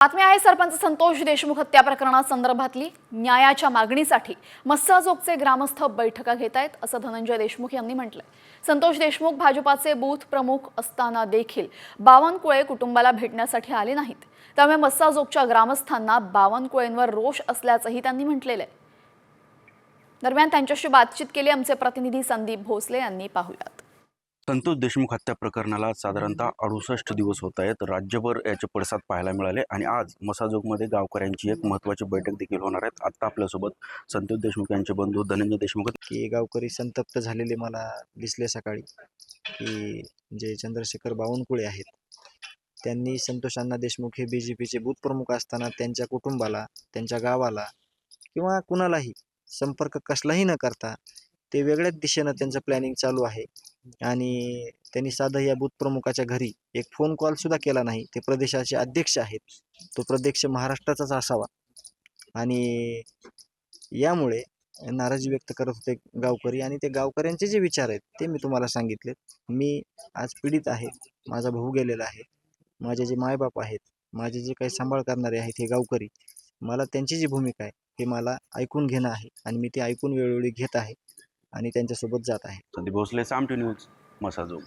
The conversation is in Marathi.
बातमी आहे सरपंच संतोष देशमुख हत्या प्रकरणासंदर्भातली न्यायाच्या मागणीसाठी मस्साजोगचे ग्रामस्थ बैठका घेत आहेत असं धनंजय देशमुख यांनी म्हटलंय। संतोष देशमुख भाजपाचे बूथ प्रमुख असताना देखील बावनकुळे कुटुंबाला भेटण्यासाठी आले नाहीत। त्यामुळे मस्साजोगच्या ग्रामस्थांना बावनकुळेंवर रोष असल्याचंही त्यांनी म्हटलेलं आहे। दरम्यान त्यांच्याशी बातचीत केली आमचे प्रतिनिधी संदीप भोसले यांनी। पाहूयात। संतोष देशमुख हत्या प्रकरणाला साधारणतः 68 दिवस होत आहेत। राज्यभर याचे पडसाद पाहायला मिळाले आणि आज मसाजोगमध्ये गावकऱ्यांची एक महत्त्वाची बैठक देखील होणार आहे। आता आपल्यासोबत संतोष देशमुख यांचे बंधू धनंजय देशमुख की गावकरी संतप्त झालेले मला दिसले सकाळी की जे चंद्रशेखर बावनकुळे आहेत त्यांनी संतोष अण्णा देशमुख हे बीजेपीचे बूथ प्रमुख असताना त्यांच्या कुटुंबाला, त्यांच्या गावाला किंवा कुणालाही संपर्क कसलाही न करता ते वेगळ्याच दिशेनं त्यांचं प्लॅनिंग चालू आहे आणि त्यांनी साधं या बूथ प्रमुखाच्या घरी एक फोन कॉल सुद्धा केला नाही। ते प्रदेशाचे अध्यक्ष आहेत, तो प्रदेश महाराष्ट्राचाच असावा आणि यामुळे नाराजी व्यक्त करत होते गावकरी आणि ते गावकऱ्यांचे जे विचार आहेत ते मी तुम्हाला सांगितले। मी आज पीडित आहे, माझा भाऊ गेलेला आहे, माझे जे मायबाप आहेत, माझे जे काही सांभाळ करणारे आहेत हे गावकरी, मला त्यांची जी भूमिका आहे हे मला ऐकून घेणं आहे आणि मी ते ऐकून वेळोवेळी घेत आहे आणि त्यांच्यासोबत जात आहे। संदीप भोसले, साम टी न्यूज, मसाजोग।